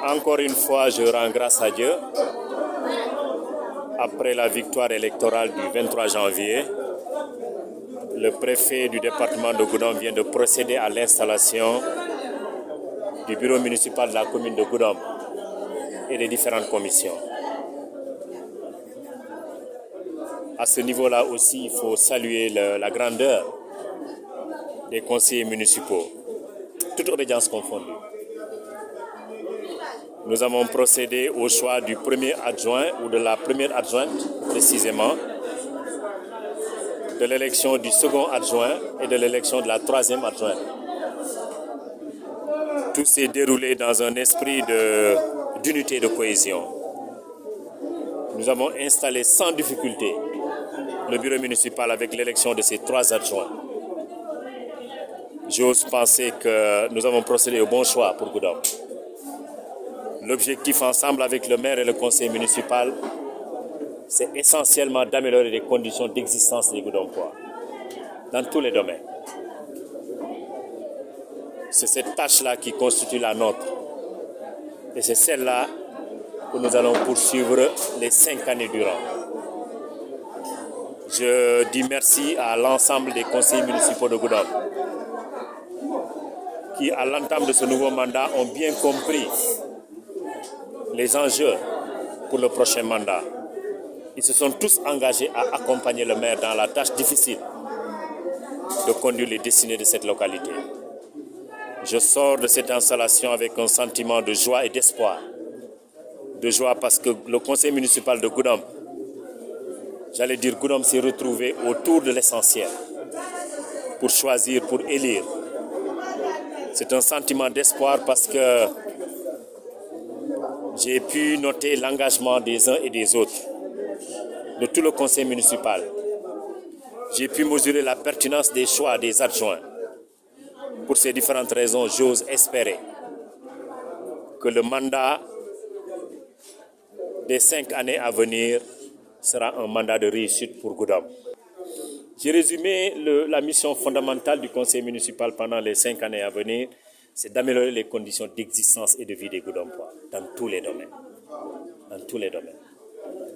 Encore une fois, je rends grâce à Dieu. Après la victoire électorale du 23 janvier, le préfet du département de Goudomp vient de procéder à l'installation du bureau municipal de la commune de Goudomp et des différentes commissions. À ce niveau-là aussi, il faut saluer la grandeur des conseillers municipaux, toute obédience confondue. Nous avons procédé au choix du premier adjoint ou de la première adjointe, précisément, de l'élection du second adjoint et de l'élection de la troisième adjointe. Tout s'est déroulé dans un esprit d'unité et de cohésion. Nous avons installé sans difficulté le bureau municipal avec l'élection de ces trois adjoints. J'ose penser que nous avons procédé au bon choix pour Goudomp. L'objectif ensemble avec le maire et le conseil municipal, c'est essentiellement d'améliorer les conditions d'existence des Goudompois dans tous les domaines. C'est cette tâche-là qui constitue la nôtre. Et c'est celle-là que nous allons poursuivre les 5 années durant. Je dis merci à l'ensemble des conseillers municipaux de Goudomp qui, à l'entame de ce nouveau mandat, ont bien compris les enjeux pour le prochain mandat. Ils se sont tous engagés à accompagner le maire dans la tâche difficile de conduire les destinées de cette localité. Je sors de cette installation avec un sentiment de joie et d'espoir. De joie parce que le conseil municipal de Goudomp, j'allais dire Goudomp s'est retrouvé autour de l'essentiel pour choisir, pour élire. C'est un sentiment d'espoir parce que j'ai pu noter l'engagement des uns et des autres, de tout le conseil municipal. J'ai pu mesurer la pertinence des choix des adjoints. Pour ces différentes raisons, j'ose espérer que le mandat des 5 années à venir sera un mandat de réussite pour Goudomp. J'ai résumé la mission fondamentale du conseil municipal pendant les 5 années à venir, c'est d'améliorer les conditions d'existence et de vie des Goudompois dans tous les domaines. Dans tous les domaines.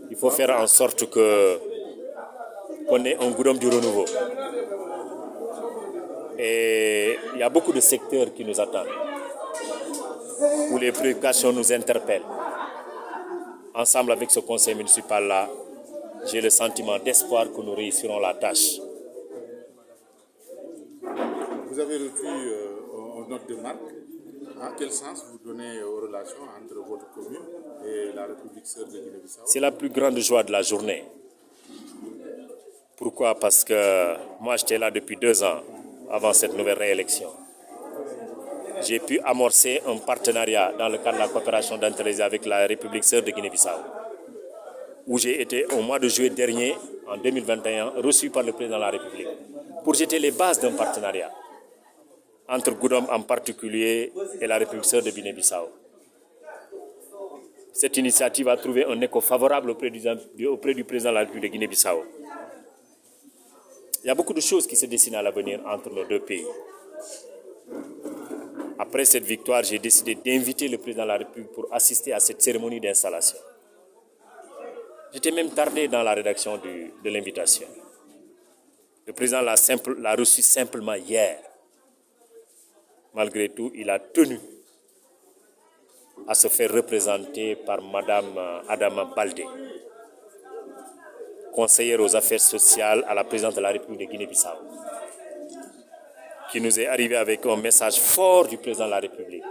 Il faut faire en sorte qu'on ait un Goudomp du renouveau. Et il y a beaucoup de secteurs qui nous attendent, où les préoccupations nous interpellent. Ensemble avec ce conseil municipal-là, j'ai le sentiment d'espoir que nous réussirons la tâche. Vous avez reçu une note de marque. Quel sens vous donnez aux relations entre votre commune et la République sœur de Guinée-Bissau? C'est la plus grande joie de la journée. Pourquoi? Parce que moi, j'étais là depuis 2 ans, avant cette nouvelle réélection. J'ai pu amorcer un partenariat dans le cadre de la coopération d'intérêt avec la République sœur de Guinée-Bissau, où j'ai été au mois de juillet dernier, en 2021, reçu par le président de la République, pour jeter les bases d'un partenariat entre Goudomp en particulier et la République sœur de Guinée-Bissau. Cette initiative a trouvé un écho favorable auprès du président de la République de Guinée-Bissau. Il y a beaucoup de choses qui se dessinent à l'avenir entre nos deux pays. Après cette victoire, j'ai décidé d'inviter le président de la République pour assister à cette cérémonie d'installation. J'étais même tardé dans la rédaction de l'invitation. Le président l'a reçu simplement hier. Malgré tout, il a tenu à se faire représenter par Madame Adama Baldé, conseillère aux affaires sociales à la présidente de la République de Guinée-Bissau, qui nous est arrivé avec un message fort du président de la République,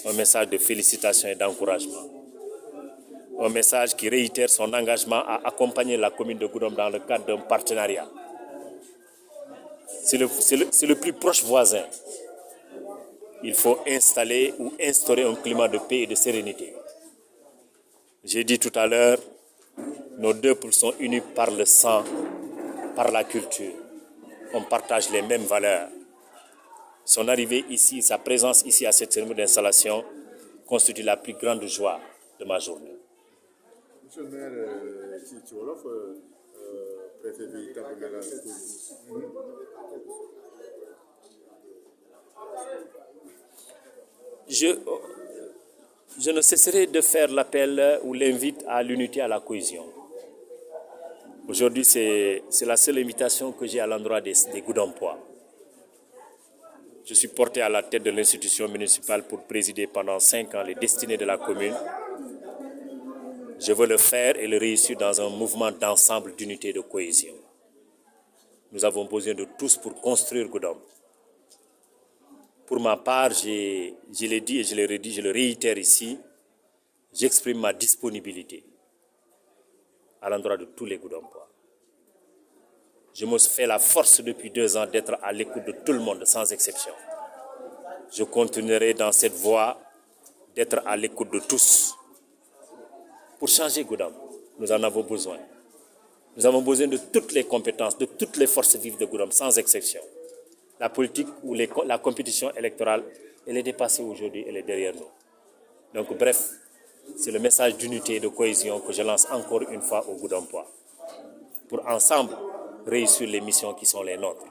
un message de félicitations et d'encouragement, un message qui réitère son engagement à accompagner la commune de Goudomp dans le cadre d'un partenariat. C'est le plus proche voisin. Il faut installer ou instaurer un climat de paix et de sérénité. J'ai dit tout à l'heure, nos deux peuples sont unis par le sang, par la culture. On partage les mêmes valeurs. Son arrivée ici, sa présence ici à cette cérémonie d'installation constitue la plus grande joie de ma journée. Monsieur le maire, ci wolof préfet bi tàggu na la je ne cesserai de faire l'appel ou l'invite à l'unité, à la cohésion. Aujourd'hui, c'est la seule invitation que j'ai à l'endroit des Goudompois. Je suis porté à la tête de l'institution municipale pour présider pendant 5 ans les destinées de la commune. Je veux le faire et le réussir dans un mouvement d'ensemble, d'unité et de cohésion. Nous avons besoin de tous pour construire Goudom. Pour ma part, je l'ai dit et je l'ai redit, je le réitère ici, j'exprime ma disponibilité à l'endroit de tous les Goudompois. Je me fais la force depuis 2 ans d'être à l'écoute de tout le monde, sans exception. Je continuerai dans cette voie d'être à l'écoute de tous. Pour changer Goudom, nous en avons besoin. Nous avons besoin de toutes les compétences, de toutes les forces vives de Goudom, sans exception. La politique ou la compétition électorale, elle est dépassée aujourd'hui, elle est derrière nous. Donc bref, c'est le message d'unité et de cohésion que je lance encore une fois aux Goudompois, pour ensemble réussir les missions qui sont les nôtres.